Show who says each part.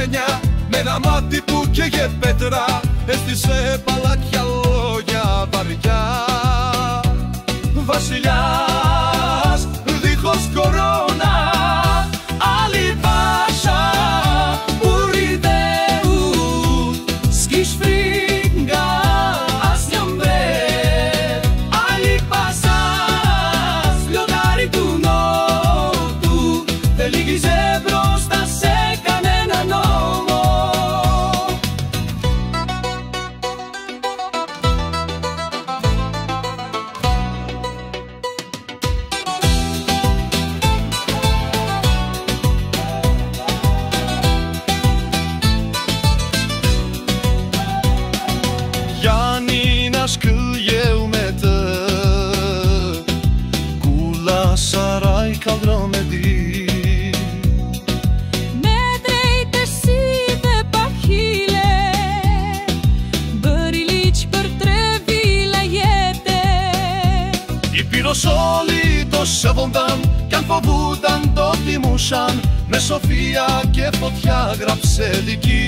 Speaker 1: γενιά με ένα μάτι που καίγε πέτρα, έστησε παλάτια λόγια βαριά. Βασιλιάς δίχως κορώνα, άλλη πάσα ουριδέου σκις φρίγκα ασνιαμπέ, άλλη πάσα λιοντάρι του νότου δεν λύγιζε μπροστά σε κανένα νόμο. Γιάννηνας κıljev me të, Kula saraj kaldron me di.
Speaker 2: Me drejtësi dhe pa hile, bëri liq për 3 vilajete.
Speaker 1: I pirosoli το σέβονταν κι αν φοβούνταν το τιμούσαν, με σοφία και φωτιά γράψε δική.